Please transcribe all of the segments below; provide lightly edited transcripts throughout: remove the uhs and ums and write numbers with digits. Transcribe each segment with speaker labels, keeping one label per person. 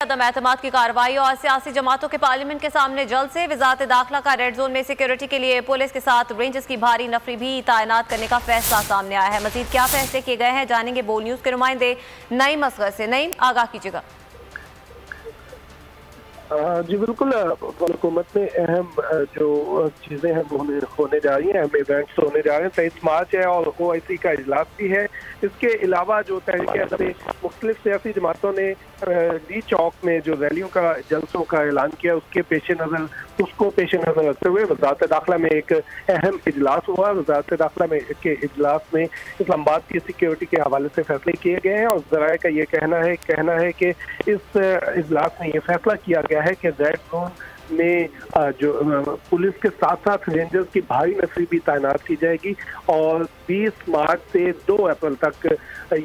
Speaker 1: अदम एतमाद की कार्रवाई और सियासी जमातों के पार्लियामेंट के सामने जल्द से वजारत दाखिला का रेड जोन में सिक्योरिटी के लिए पुलिस के साथ रेंजर्स की भारी नफरी भी तैनात करने का फैसला सामने आया है। मजीद क्या फैसले किए गए हैं जानेंगे बोल न्यूज के नुमाइंदे नईम असगर से। नईम, आगाह कीजिएगा।
Speaker 2: जी बिल्कुल, हुकूमत में अहम जो चीज़ें हैं वो होने जा रही हैं, अहम इवेंट्स होने जा रहे हैं। 23 मार्च है और OIC का इजलास भी है। इसके अलावा जो तहरीक मुख्तलिफ सियासी जमातों ने डी चौक में जो रैलियों का जलसों का ऐलान किया उसको पेश नज़र रखते हुए वजारत दाखिला में एक अहम इजलास हुआ। वजारत दाखिला में के इजलास में इस्लामाबाद की सिक्योरिटी के हवाले से फैसले किए गए हैं और ज़राए का ये कहना है कि इस इजलास में ये फैसला किया गया है कि रेड जोन में जो पुलिस के साथ साथ रेंजर्स की भारी नफरी भी तैनात की जाएगी और 20 मार्च से 2 अप्रैल तक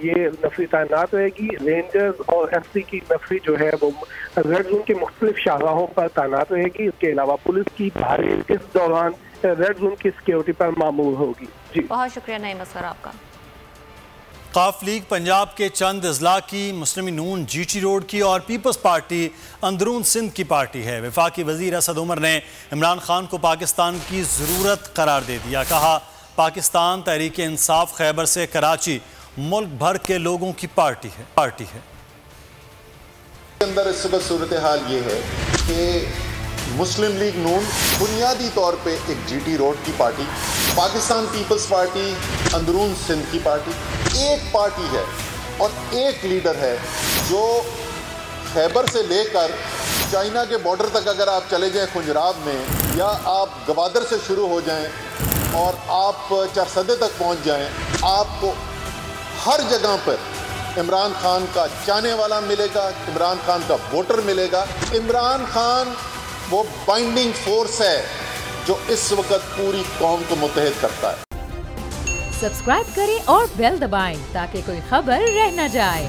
Speaker 2: ये नफरी तैनात रहेगी। रेंजर्स और FC की नफरी जो है वो रेड जोन के मुख्तलिफ शाहराहों पर तैनात रहेगी। इसके अलावा पुलिस की भारी इस दौरान रेड जोन की सिक्योरिटी पर मामूल होगी। जी
Speaker 1: बहुत शुक्रिया नईम असगर आपका।
Speaker 3: काफ लीग पंजाब के चंद अजला की मुस्लिम नून GT रोड की और पीपल्स पार्टी अंदरून सिंध की पार्टी है। वफाकी वजीर असद उमर ने इमरान खान को पाकिस्तान की ज़रूरत करार दे दिया। कहा पाकिस्तान तहरीक इंसाफ खैबर से कराची मुल्क भर के लोगों की पार्टी है।
Speaker 4: अंदर इस वक्त सूरत हाल ये है कि मुस्लिम लीग नून बुनियादी तौर पे एक GT रोड की पार्टी, पाकिस्तान पीपल्स पार्टी अंदरून सिंध की पार्टी एक पार्टी है और एक लीडर है जो खैबर से लेकर चाइना के बॉर्डर तक अगर आप चले जाएं खुंजराब में या आप गवादर से शुरू हो जाएं और आप चरसदे तक पहुंच जाएं, आपको हर जगह पर इमरान खान का चाहने वाला मिलेगा, इमरान खान का वोटर मिलेगा। इमरान खान वो बाइंडिंग फोर्स है जो इस वक्त पूरी कौम को मुत्तहिद करता है।
Speaker 5: सब्सक्राइब करें और बेल दबाएं ताकि कोई खबर रह न जाए।